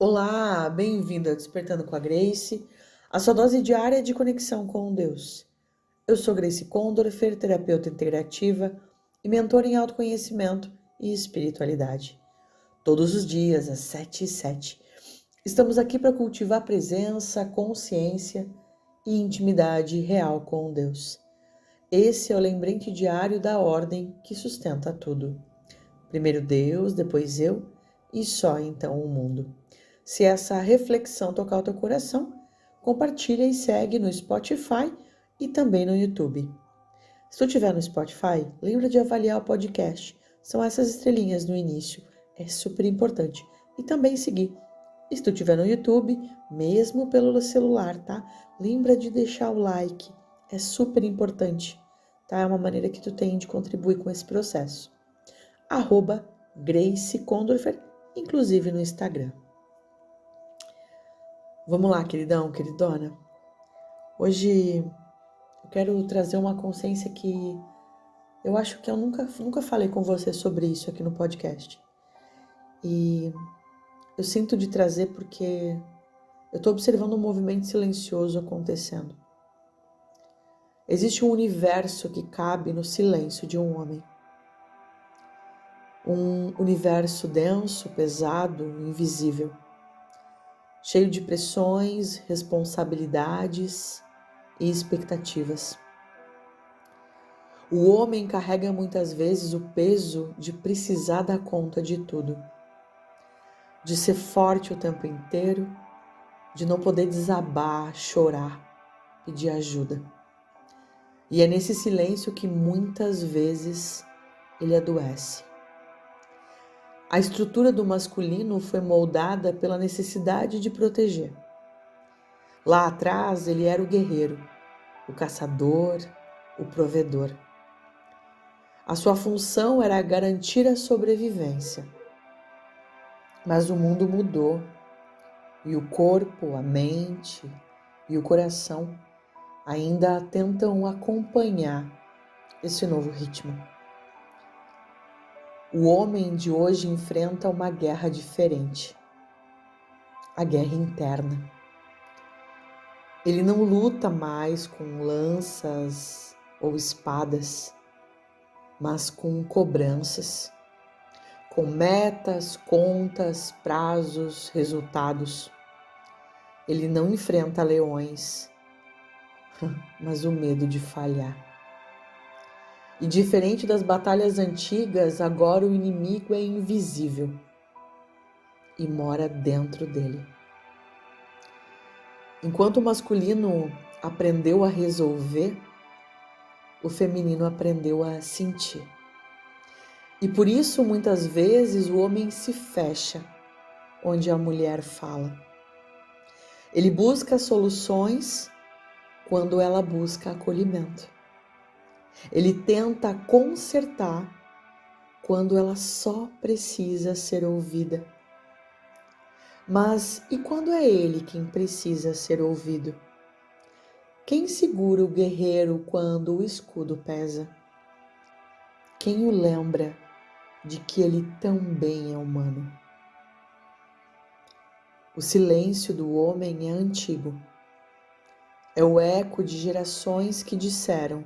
Olá, bem-vindo ao Despertando com a Grace, a sua dose diária de conexão com Deus. Eu sou Grace Kondorfer, terapeuta integrativa e mentora em autoconhecimento e espiritualidade. Todos os dias, às 7h07, estamos aqui para cultivar presença, consciência e intimidade real com Deus. Esse é o lembrete diário da ordem que sustenta tudo. Primeiro Deus, depois eu e só então o mundo. Se essa reflexão tocar o teu coração, compartilha e segue no Spotify e também no YouTube. Se tu estiver no Spotify, lembra de avaliar o podcast. São essas estrelinhas no início. É super importante. E também seguir. E se tu estiver no YouTube, mesmo pelo celular, tá? Lembra de deixar o like. É super importante, tá? É uma maneira que tu tem de contribuir com esse processo. @Grace Kondorfer, inclusive no Instagram. Vamos lá, queridão, queridona. Hoje eu quero trazer uma consciência que eu acho que eu nunca falei com você sobre isso aqui no podcast. E eu sinto de trazer porque eu estou observando um movimento silencioso acontecendo. Existe um universo que cabe no silêncio de um homem. Um universo denso, pesado, invisível. Cheio de pressões, responsabilidades e expectativas. O homem carrega muitas vezes o peso de precisar dar conta de tudo, de ser forte o tempo inteiro, de não poder desabar, chorar, pedir ajuda. E é nesse silêncio que muitas vezes ele adoece. A estrutura do masculino foi moldada pela necessidade de proteger. Lá atrás ele era o guerreiro, o caçador, o provedor. A sua função era garantir a sobrevivência. Mas o mundo mudou e o corpo, a mente e o coração ainda tentam acompanhar esse novo ritmo. O homem de hoje enfrenta uma guerra diferente, a guerra interna. Ele não luta mais com lanças ou espadas, mas com cobranças, com metas, contas, prazos, resultados. Ele não enfrenta leões, mas o medo de falhar. E diferente das batalhas antigas, agora o inimigo é invisível e mora dentro dele. Enquanto o masculino aprendeu a resolver, o feminino aprendeu a sentir. E por isso, muitas vezes, o homem se fecha onde a mulher fala. Ele busca soluções quando ela busca acolhimento. Ele tenta consertar quando ela só precisa ser ouvida. Mas e quando é ele quem precisa ser ouvido? Quem segura o guerreiro quando o escudo pesa? Quem o lembra de que ele também é humano? O silêncio do homem é antigo. É o eco de gerações que disseram: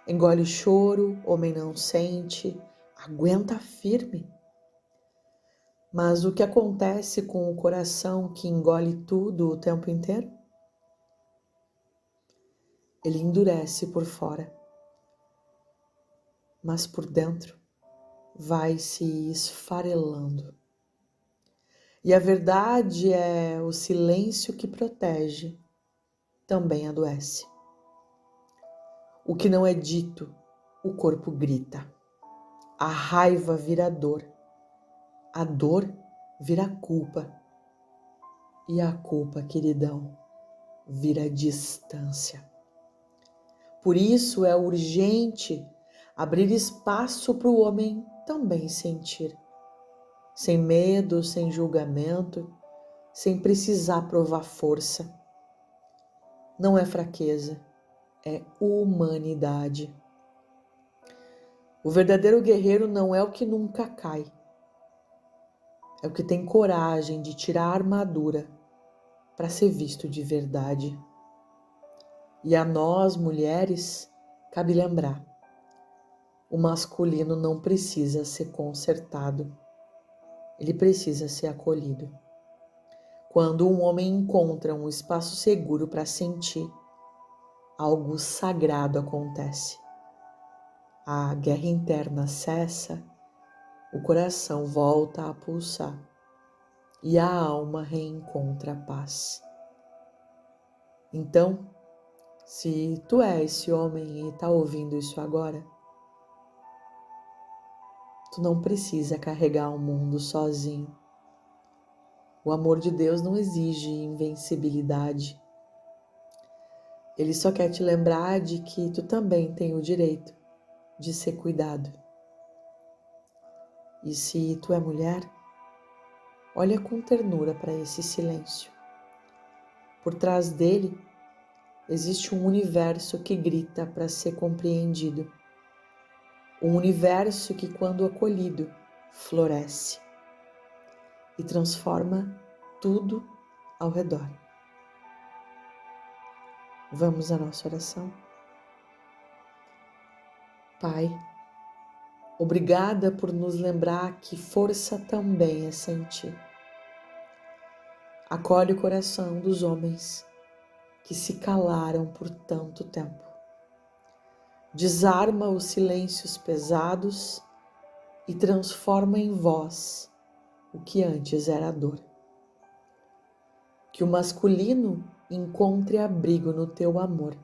engole o choro, homem não sente, aguenta firme. Mas o que acontece com o coração que engole tudo o tempo inteiro? Ele endurece por fora, mas por dentro vai se esfarelando. E a verdade é o silêncio que protege também adoece. O que não é dito, o corpo grita. A raiva vira dor. A dor vira culpa. E a culpa, queridão, vira distância. Por isso é urgente abrir espaço para o homem também sentir. Sem medo, sem julgamento, sem precisar provar força. Não é fraqueza, é humanidade. O verdadeiro guerreiro não é o que nunca cai. é o que tem coragem de tirar a armadura para ser visto de verdade. E a nós, mulheres, cabe lembrar: o masculino não precisa ser consertado, ele precisa ser acolhido. Quando um homem encontra um espaço seguro para sentir, algo sagrado acontece. A guerra interna cessa, o coração volta a pulsar e a alma reencontra a paz. Então, se tu é esse homem e está ouvindo isso agora, tu não precisa carregar o mundo sozinho. O amor de Deus não exige invencibilidade. Ele só quer te lembrar de que tu também tem o direito de ser cuidado. E se tu é mulher, olha com ternura para esse silêncio. Por trás dele existe um universo que grita para ser compreendido. Um universo que, quando acolhido, floresce e transforma tudo ao redor. Vamos à nossa oração. Pai, obrigada por nos lembrar que força também é sentir. Acolhe o coração dos homens que se calaram por tanto tempo. Desarma os silêncios pesados e transforma em voz o que antes era dor. Que o masculino encontre abrigo no teu amor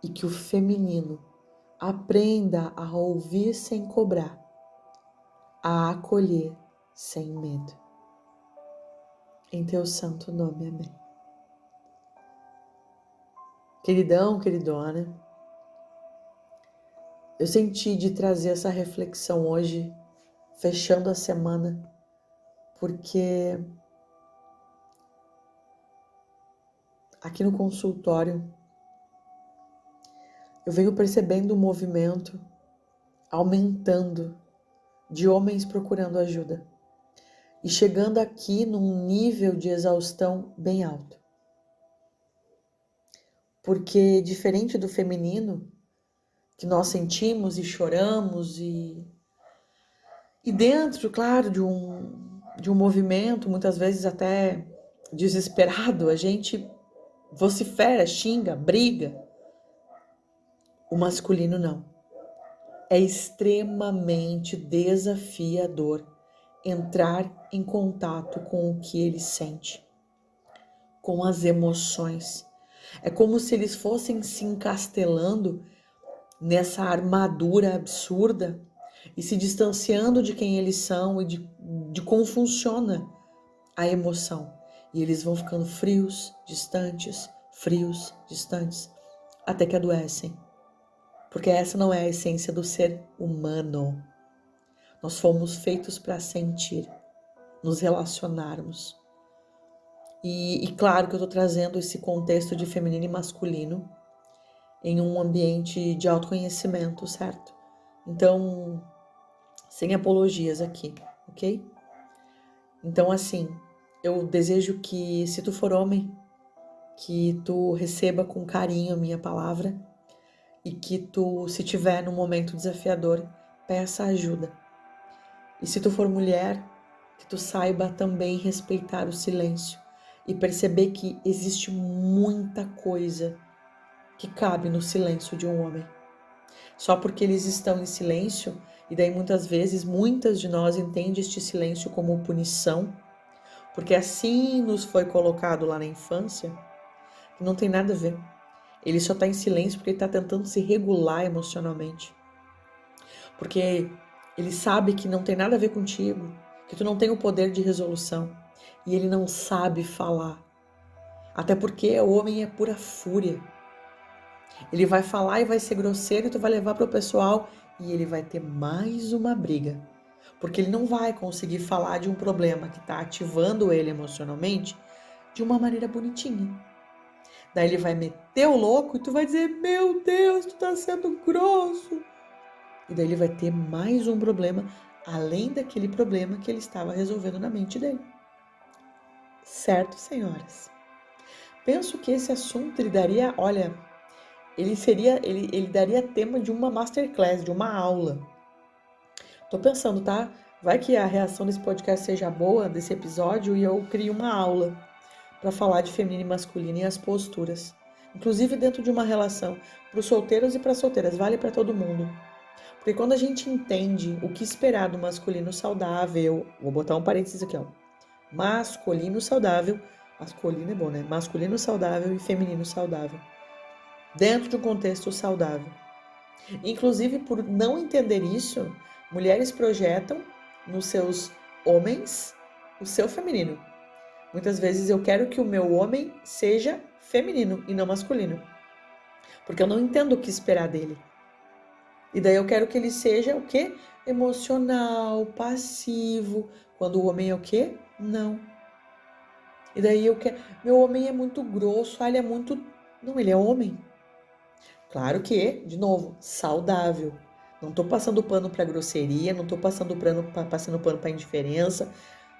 e que o feminino aprenda a ouvir sem cobrar, a acolher sem medo. Em teu santo nome, amém. Queridão, queridona, eu senti de trazer essa reflexão hoje, fechando a semana, porque aqui no consultório eu venho percebendo um movimento aumentando de homens procurando ajuda e chegando aqui num nível de exaustão bem alto. Porque diferente do feminino, que nós sentimos e choramos e dentro, claro, de um movimento, muitas vezes até desesperado, a gente vocifera, xinga, briga. O masculino não. É extremamente desafiador entrar em contato com o que ele sente, com as emoções. É como se eles fossem se encastelando nessa armadura absurda e se distanciando de quem eles são e de como funciona a emoção. E eles vão ficando frios, distantes, até que adoecem. Porque essa não é a essência do ser humano. Nós fomos feitos para sentir, nos relacionarmos. E claro que eu estou trazendo esse contexto de feminino e masculino em um ambiente de autoconhecimento, certo? Então, sem apologias aqui, ok? Então, assim, eu desejo que, se tu for homem, que tu receba com carinho a minha palavra e que tu, se tiver num momento desafiador, peça ajuda. E se tu for mulher, que tu saiba também respeitar o silêncio e perceber que existe muita coisa que cabe no silêncio de um homem. Só porque eles estão em silêncio, e daí muitas vezes, muitas de nós entendem este silêncio como punição, porque assim nos foi colocado lá na infância, que não tem nada a ver. Ele só está em silêncio porque ele está tentando se regular emocionalmente. Porque ele sabe que não tem nada a ver contigo, que tu não tem o poder de resolução, e ele não sabe falar. Até porque o homem é pura fúria. Ele vai falar e vai ser grosseiro e tu vai levar para o pessoal e ele vai ter mais uma briga. Porque ele não vai conseguir falar de um problema que está ativando ele emocionalmente de uma maneira bonitinha. Daí ele vai meter o louco e tu vai dizer: meu Deus, tu tá sendo grosso. E daí ele vai ter mais um problema além daquele problema que ele estava resolvendo na mente dele. Certo, senhoras? Penso que esse assunto ele daria, olha, ele daria tema de uma masterclass, de uma aula. Tô pensando, tá? Vai que a reação desse podcast seja boa, desse episódio, e eu crio uma aula para falar de feminino e masculino e as posturas. Inclusive dentro de uma relação, para os solteiros e para as solteiras, vale para todo mundo. Porque quando a gente entende o que esperar do masculino saudável, vou botar um parênteses aqui, ó. Masculino saudável, masculino é bom, né? Masculino saudável e feminino saudável. Dentro de um contexto saudável. Inclusive, por não entender isso, mulheres projetam nos seus homens o seu feminino. Muitas vezes eu quero que o meu homem seja feminino e não masculino. Porque eu não entendo o que esperar dele. E daí eu quero que ele seja o quê? Emocional, passivo. Quando o homem é o quê? Não. E daí eu quero... Meu homem é muito grosso, ele é muito... Não, ele é homem. Claro que, de novo, saudável. Não tô passando pano pra grosseria, não tô passando pano pra indiferença.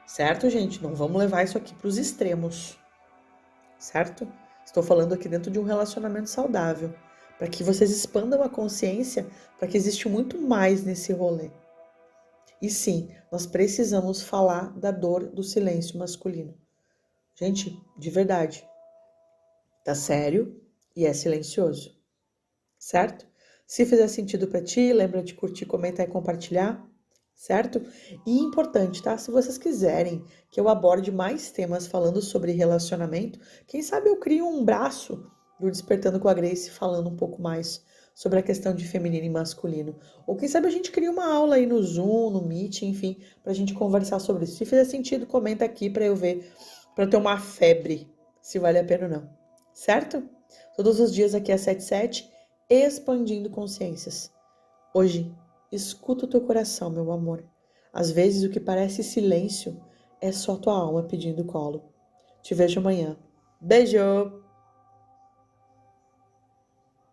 Certo, gente? Não vamos levar isso aqui pros extremos. Certo? Estou falando aqui dentro de um relacionamento saudável. Para que vocês expandam a consciência para que existe muito mais nesse rolê. E sim, nós precisamos falar da dor do silêncio masculino. Gente, de verdade, tá sério e é silencioso, certo? Se fizer sentido para ti, lembra de curtir, comentar e compartilhar, certo? E importante, tá? Se vocês quiserem que eu aborde mais temas falando sobre relacionamento, quem sabe eu crio um braço do Despertando com a Grace falando um pouco mais sobre a questão de feminino e masculino. Ou quem sabe a gente cria uma aula aí no Zoom, no Meet, enfim, pra gente conversar sobre isso. Se fizer sentido, comenta aqui pra eu ver, pra eu ter uma febre, se vale a pena ou não. Certo? Todos os dias aqui às 7h07, expandindo consciências. Hoje, escuta o teu coração, meu amor. Às vezes o que parece silêncio é só tua alma pedindo colo. Te vejo amanhã. Beijo!